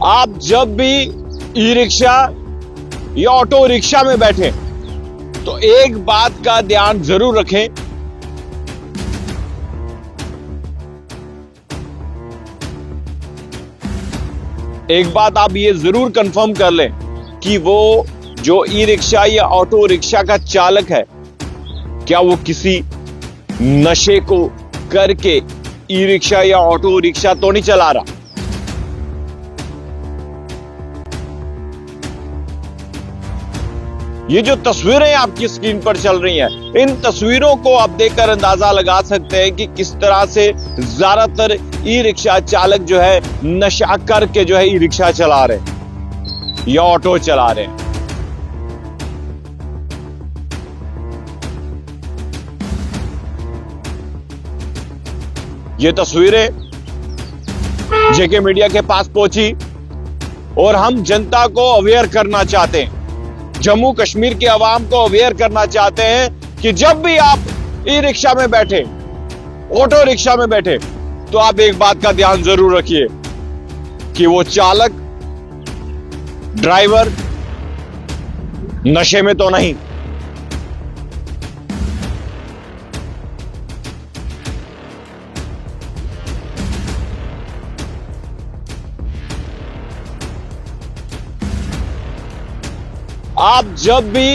आप जब भी ई रिक्शा या ऑटो रिक्शा में बैठे तो एक बात का ध्यान जरूर रखें, एक बात आप ये जरूर कंफर्म कर लें कि वो जो ई रिक्शा या ऑटो रिक्शा का चालक है, क्या वो किसी नशे को करके ई रिक्शा या ऑटो रिक्शा तो नहीं चला रहा। ये जो तस्वीरें आपकी स्क्रीन पर चल रही हैं, इन तस्वीरों को आप देखकर अंदाजा लगा सकते हैं कि किस तरह से ज्यादातर ई रिक्शा चालक जो है नशा करके जो है ई रिक्शा चला रहे हैं या ऑटो चला रहे हैं। ये तस्वीरें जेके मीडिया के पास पहुंची और हम जनता को अवेयर करना चाहते हैं, जम्मू कश्मीर के अवाम को अवेयर करना चाहते हैं कि जब भी आप ई रिक्शा में बैठे, ऑटो रिक्शा में बैठे, तो आप एक बात का ध्यान जरूर रखिए कि वो चालक, ड्राइवर नशे में तो नहीं। आप जब भी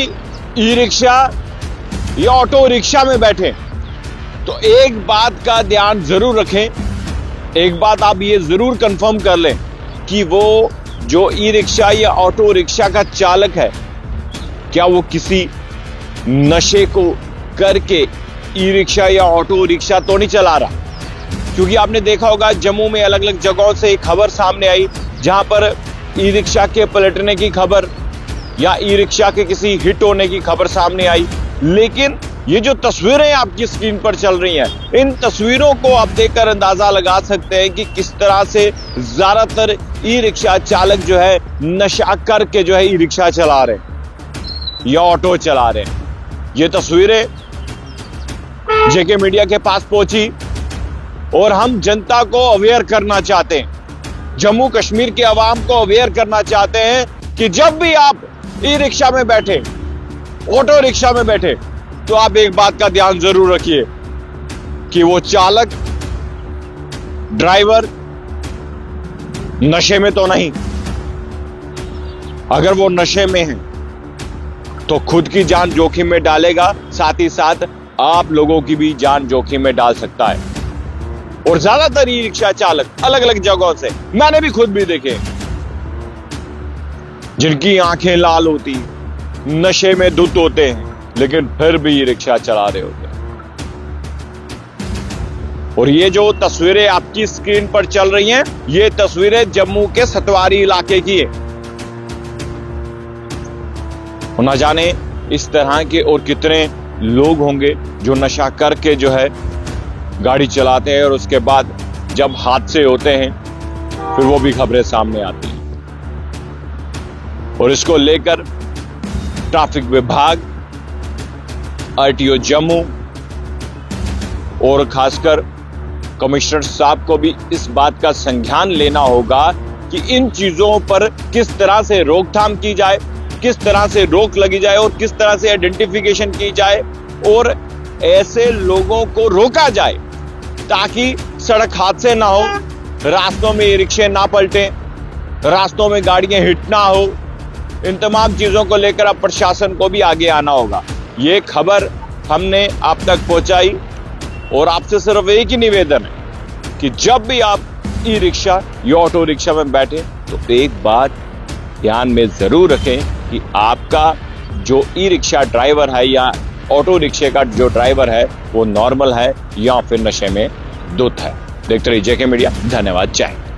ई रिक्शा या ऑटो रिक्शा में बैठे तो एक बात का ध्यान जरूर रखें, एक बात आप ये जरूर कंफर्म कर लें कि वो जो ई रिक्शा या ऑटो रिक्शा का चालक है, क्या वो किसी नशे को करके ई रिक्शा या ऑटो रिक्शा तो नहीं चला रहा। क्योंकि आपने देखा होगा जम्मू में अलग अलग जगहों से एक खबर सामने आई जहां पर ई रिक्शा के पलटने की खबर या ई रिक्शा के किसी हिट होने की खबर सामने आई। लेकिन ये जो तस्वीरें आपकी स्क्रीन पर चल रही हैं, इन तस्वीरों को आप देखकर अंदाजा लगा सकते हैं कि किस तरह से ज्यादातर ई रिक्शा चालक जो है नशा करके जो है ई रिक्शा चला रहे हैं या ऑटो चला रहे हैं। ये तस्वीरें जेके मीडिया के पास पहुंची और हम जनता को अवेयर करना चाहते हैं, जम्मू कश्मीर के अवाम को अवेयर करना चाहते हैं कि जब भी आप ई रिक्शा में बैठे, ऑटो रिक्शा में बैठे, तो आप एक बात का ध्यान जरूर रखिए कि वो चालक, ड्राइवर नशे में तो नहीं। अगर वो नशे में है तो खुद की जान जोखिम में डालेगा, साथ ही साथ आप लोगों की भी जान जोखिम में डाल सकता है। और ज्यादातर ई रिक्शा चालक अलग अलग जगहों से, मैंने भी खुद भी देखे, जिनकी आंखें लाल होती, नशे में धुत होते हैं, लेकिन फिर भी ये रिक्शा चला रहे होते हैं। और ये जो तस्वीरें आपकी स्क्रीन पर चल रही हैं, ये तस्वीरें जम्मू के सतवारी इलाके की है। और ना जाने इस तरह के और कितने लोग होंगे जो नशा करके जो है गाड़ी चलाते हैं और उसके बाद जब हादसे होते हैं फिर वो भी खबरें सामने आती हैं। और इसको लेकर ट्रैफिक विभाग, आरटीओ जम्मू और खासकर कमिश्नर साहब को भी इस बात का संज्ञान लेना होगा कि इन चीजों पर किस तरह से रोकथाम की जाए, किस तरह से रोक लगी जाए और किस तरह से आइडेंटिफिकेशन की जाए और ऐसे लोगों को रोका जाए ताकि सड़क हादसे ना हो, रास्तों में रिक्शे ना पलटें, रास्तों में गाड़ियां हिट ना हो। इन तमाम चीजों को लेकर अब प्रशासन को भी आगे आना होगा। ये खबर हमने आप तक पहुंचाई और आपसे सिर्फ एक ही निवेदन है कि जब भी आप ई रिक्शा या ऑटो रिक्शा में बैठे तो एक बात ध्यान में जरूर रखें कि आपका जो ई रिक्शा ड्राइवर है या ऑटो रिक्शे का जो ड्राइवर है वो नॉर्मल है या फिर नशे में धुत है। देखते रहिए जेके मीडिया। धन्यवाद। जय हिंद।